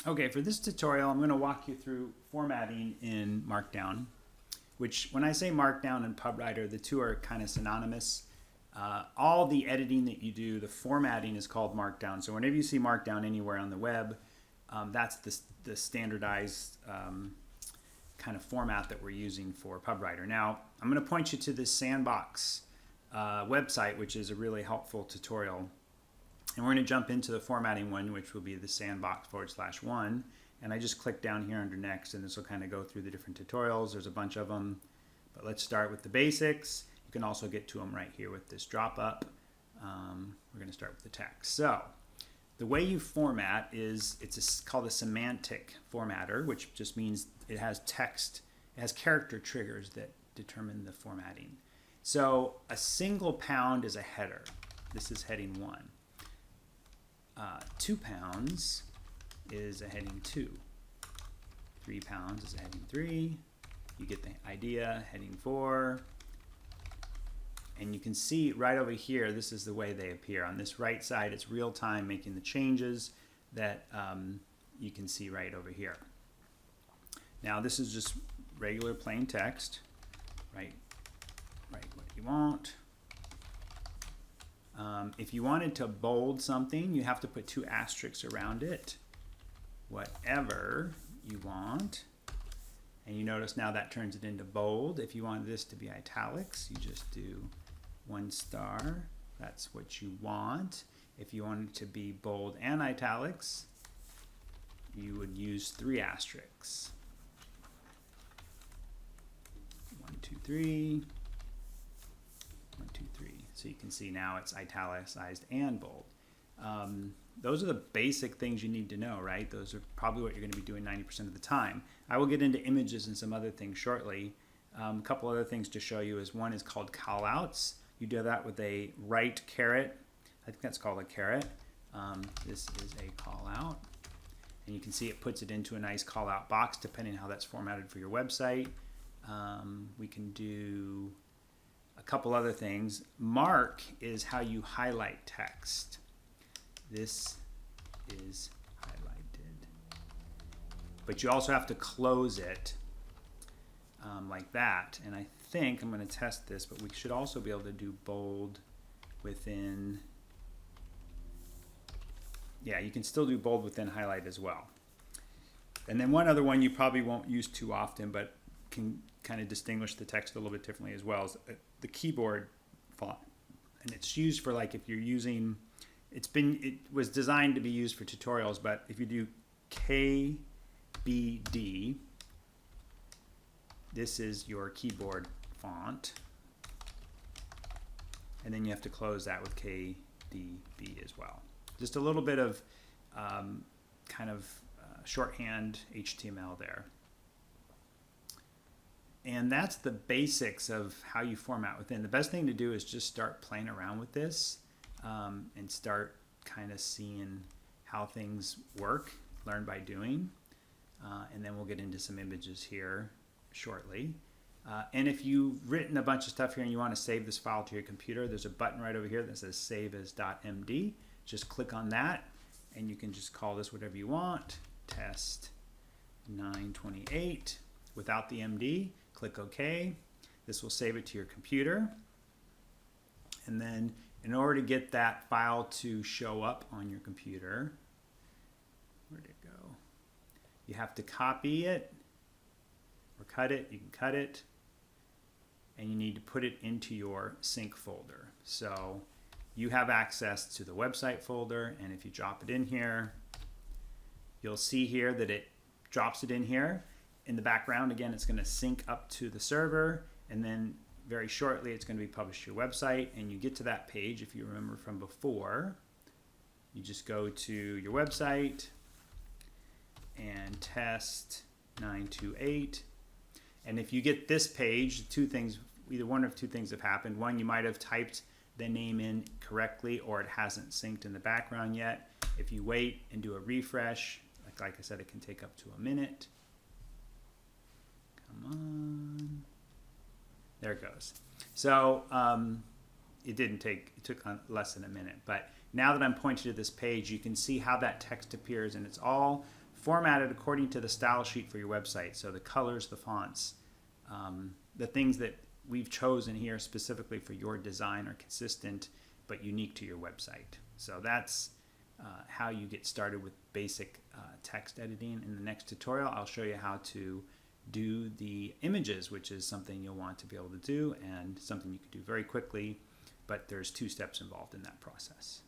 Okay, for this tutorial, I'm going to walk you through formatting in Markdown, which when I say Markdown and PubWriter, the two are kind of synonymous. All the editing that you do, the formatting is called Markdown. So whenever you see Markdown anywhere on the web, that's the standardized kind of format that we're using for PubWriter. Now, I'm going to point you to this Sandbox website, which is a really helpful tutorial. And we're going to jump into the formatting one, which will be the sandbox/1. And I just click down here under next, and this will kind of go through the different tutorials. There's a bunch of them, but let's start with the basics. You can also get to them right here with this drop up. We're going to start with the text. So the way you format is it's called a semantic formatter, which just means it has text, it has character triggers that determine the formatting. So a single pound is a header. This is heading 1. 2 pounds is a heading 2. 3 pounds is a heading 3. You get the idea, heading 4. And you can see right over here, this is the way they appear. On this right side, it's real time making the changes that you can see right over here. Now this is just regular plain text. Write what you want. If you wanted to bold something, you have to put 2 asterisks around it. Whatever you want. And you notice now that turns it into bold. If you want this to be italics, you just do 1 star. That's what you want. If you want it to be bold and italics, you would use 3 asterisks. 1, 2, 3. 1, 2, 3. So you can see now it's italicized and bold. Those are the basic things you need to know, right? Those are probably what you're going to be doing 90% of the time. I will get into images and some other things shortly. A couple other things to show you is one is called callouts. You do that with a right caret. I think that's called a caret. This is a callout. And you can see it puts it into a nice callout box depending on how that's formatted for your website. We can do a couple other things. Mark is how you highlight text. This is highlighted. But you also have to close it like that. And I think I'm going to test this, but we should also be able to do bold within. Yeah, you can still do bold within highlight as well. And then one other one you probably won't use too often, but can kind of distinguish the text a little bit differently as well, is the keyboard font. And it's used for, like, if you're using, it was designed to be used for tutorials, but if you do KBD, this is your keyboard font. And then you have to close that with KDB as well. Just a little bit of kind of shorthand HTML there. And that's the basics of how you format within. The best thing to do is just start playing around with this and start kind of seeing how things work, learn by doing. And then we'll get into some images here shortly. And if you've written a bunch of stuff here and you want to save this file to your computer, there's a button right over here that says save as .md. Just click on that and you can just call this whatever you want. Test 928 without the MD. Click OK. This will save it to your computer. And then in order to get that file to show up on your computer, where'd it go? You have to copy it or cut it. You can cut it. And you need to put it into your sync folder. So you have access to the website folder, and if you drop it in here, you'll see here that it drops it in here. In the background, again, it's going to sync up to the server, and then very shortly it's going to be published to your website. And you get to that page, if you remember from before, you just go to your website and test 928. And if you get this page, 2 things, either one of 2 things have happened. One, you might have typed the name in correctly, or it hasn't synced in the background yet. If you wait and do a refresh, like I said, it can take up to a minute. Come on. There it goes. So it took less than a minute. But now that I'm pointing to this page, you can see how that text appears, and it's all formatted according to the style sheet for your website. So the colors, the fonts, the things that we've chosen here specifically for your design are consistent but unique to your website. So that's how you get started with basic text editing. In the next tutorial, I'll show you how to do the images, which is something you'll want to be able to do and something you can do very quickly, but there's 2 steps involved in that process.